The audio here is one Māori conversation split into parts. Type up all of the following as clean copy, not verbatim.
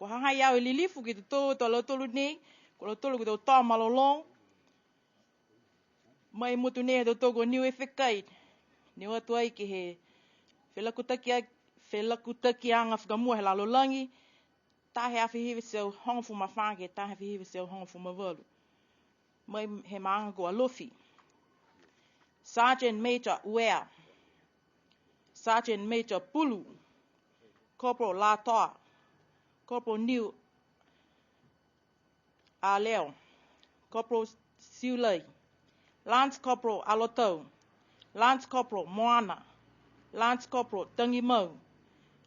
Ko hanga iau lilifu ki to tolu ni, ko lo tolu ki to ta malolong. Mai mutu ne to go Niue fekai. Niue tuai ki he whelakutaki anga whakamua he lalolangi. Tahe awhi hiwi seo hongofu mawhange, tahe awhi hiwi seo hongofu mawalu. Mai he maanga ko alofi. Sergeant Major Uea. Sergeant Major Pulu. Corporal Latoa. Corporal Niue ANZAC. Corporal Siulei. Lance Corporal Alotou. Lance Corporal Moana. Lance Corporal Tangimau.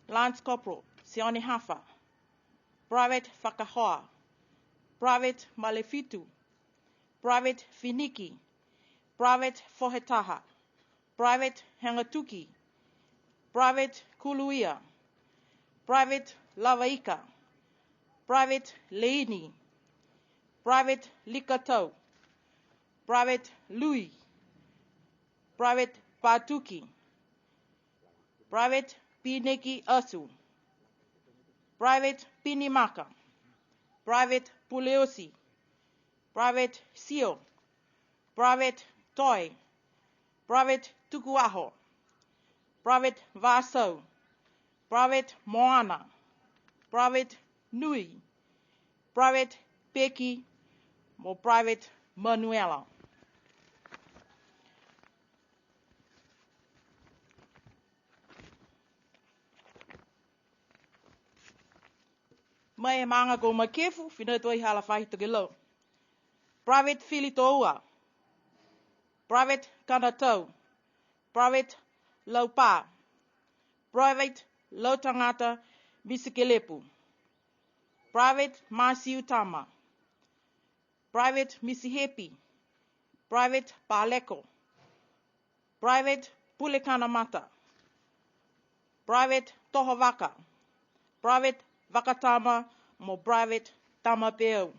Lance Corporal Sione Hafa. Private Whakahoa. Private Malefitu. Private Finiki. Private Fohetaha. Private Hangatuki. Private Kuluia. Private Lavaika. Private Leini. Private Likatou. Private Louis. Private Patuki. Private Pineki Asu. Private Pinimaka. Private Puleosi. Private Sio. Private Toi. Private Tukuaho. Private Vaso. Private Moana. Private Nui. Private Peki. Mo Private Manuela. Mai e maanga ko makefu, whina toi hala whahi toke lau. Private Filitoua. Private Kanatau. Private Laupa. Private Lautangata Misikelepu. Private Masiutama. Private Misihepi. Private Paleko. Private Pulekanamata. Private Tohovaka. Private Vakatama mo Private Tamapeu.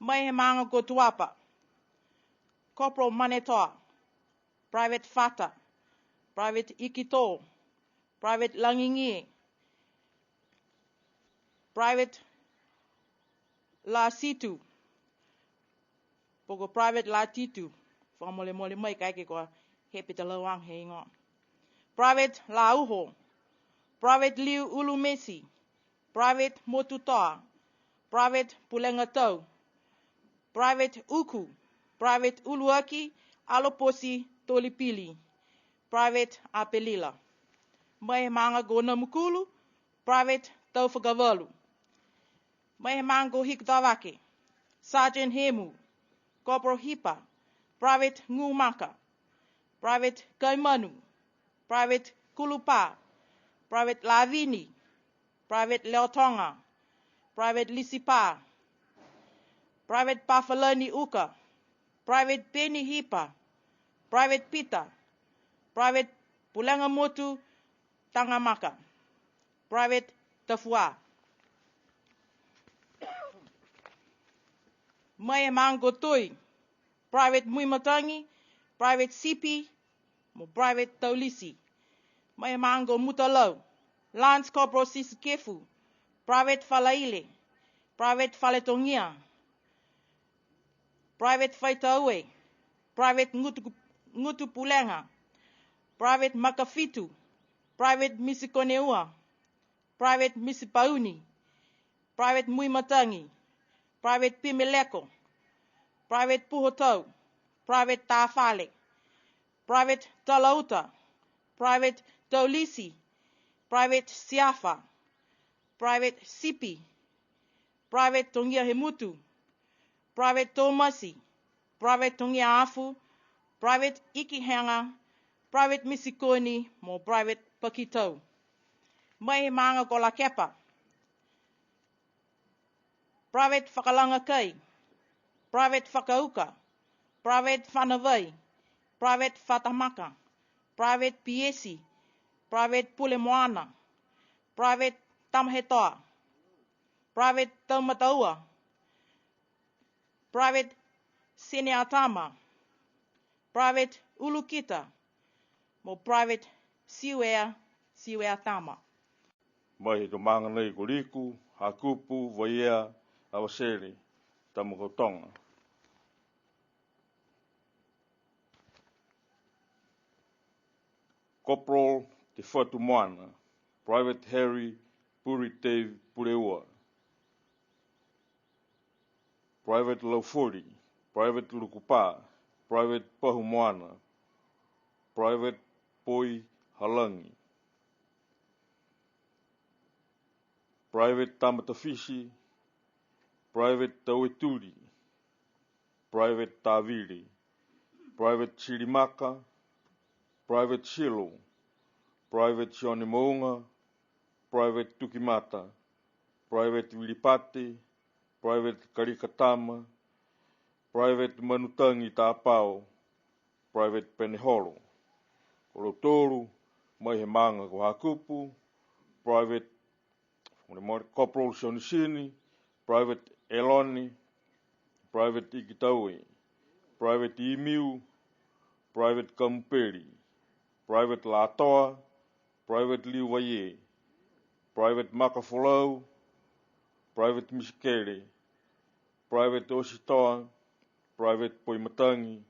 Mai he maanga ko tuapa. Corporal Manetoa. Private Fata. Private Ikito. Private Langingie. Private La Situ. Poko Private La Titu. Whamole mole mai kaike ko hepe te lauang he ingo. Private La Uho. Private Liu Ulumesi. Private Motutoa. Private Pulengatau. Private Uku. Private Uluaki. Aloposi Tolipili. Private Apelila. Mai manga go Namukulu. Private Taufagavalu. Mai manga go Hikutawake. Sergeant Hemu. Corporal Hipa. Private Ngumaka. Private Kaimanu. Private Kulupa. Private Lavini. Private Leotonga. Private Lisipa. Private Pafalani Uka. Private Penny Hipa. Private Pita. Private Pulangamotu Tangamaka. Private Tafua. Mai Mango Tui. Private Muimatangi. Private Sipi. Mo Private Taulisi. Mai Mango Mutalau. Lance Corporal Sisikefu. Private Falaile. Private Faletongia. Private Faitaue. Private Ngutu Pulenga. Private Makafitu. Private Misikoneua. Private Misipauni. Private Muimatangi. Private Pimeleko. Private Puhotau. Private Tafale. Private Talauta. Private Taulisi. Private Siafa. Private Sipi. Private Tongia Hemutu. Private Tomasi. Private Tongia Afu. Private Ikihanga. Private Misikoni. Mo Private Pakitau. Mai manga ko la kepa. Private Whakalanga Kai. Private Whakauka. Private Whanawai. Private Whatamaka. Private Piesi. Private Pulemoana. Private Tamhetoa. Private Taumataua. Private Sineatama. Private Ulukita. Mo Private Siwea Tama. Mai to manga nei ko liku hakupu, vaia, awaseri, tamukotonga. Corporal Te Whatu Moana, Private Harry Puri Te Pureua, Private Laufuri, Private Lukupa, Private Pahu Moana, Private Poi Halangi, Private Tamatawhisi, Private Taweturi, Private Taviri, Private Chirimaka, Private Silo, Private Sione Mounga, Private Tukimata, Private Wilipati, Private Karikatama, Private Manutangi Tāpau, Private Peneholo, Kolotoru, mai he manga ko hakupu, Private Corporal Sionisini, Private Eloni, Private Ikitaue, Private Imiu, Private Kamperi, Private Latoa, Private Liwaye, Private Makafolau, Private Miskere, Private Ositoa, Private Poimatangi,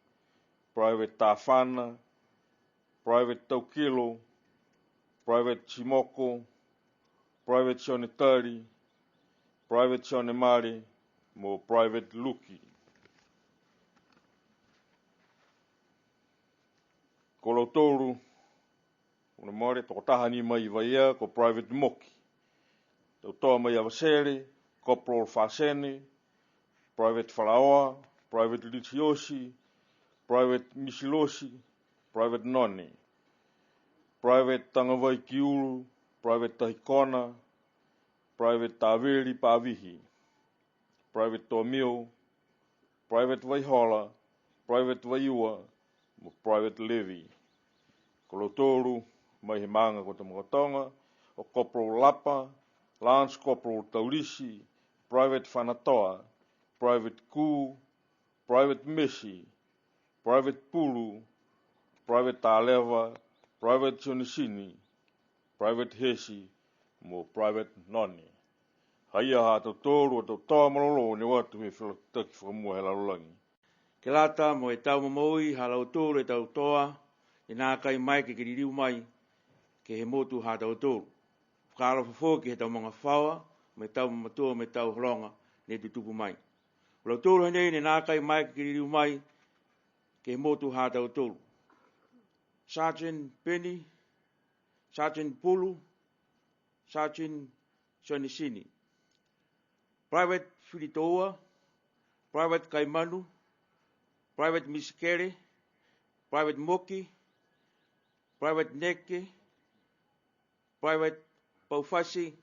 Private Tafana, Private Taukilo, Private Chimoko, Private Sionetari, Private Sionemari, mo Private Luki. Kolotoru, una more tokotahani mai vaia ko Private Moki. Tautoa mai avasere, Corporal Fasene, Private Falaoa, Private Litiosi, Private Misilosi, Private Noni, Private Tangavai Kiulu, Private Tahikona, Private Taveri Pavihi, Private Tomio, Private Vaihola, Private Vaiua, Private Levy. Kolotoru, mai he manga ko Tamukotonga, o Corporal Lapa, Lance Corporal Taurisi, Private Fanatoa, Private Ku, Private Messi, Private Pulu, Private Taleva, Private Sionisini, Private Hesi, mo Private Noni. Haia ha tautoru o tautoa malolo ni watu he whilataki whakamua he lalulangi. Ke lata mo e tau mamoi ha lautoru e tautoa, e nā kai mai ke kiririu mai, ke he motu ha tautoru. Whakaro whafo ke he tau mga whaua, me tau mamatua me tau horonga, ne tutupu mai. Lautoru hene ne nā kai mai ke kiririu mai, ke he motu ha tautoru. Sergeant Penny, Sergeant Pulu, Sergeant Sionisini, Private Filitoa, Private Kaimanu, Private Miskere, Private Moki, Private Neke, Private Paufasi,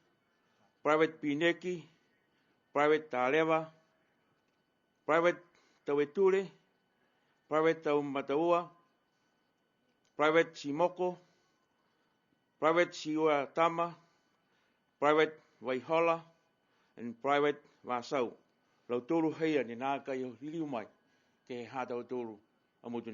Private Pineki, Private Taleva, Private Taweture, Private Taumataua, Private Simoko, Private Siua Tama, Private Waihola, and Private Vasau. Lautoru heia ni nā kai o hiliu mai ke he hātau toru amutu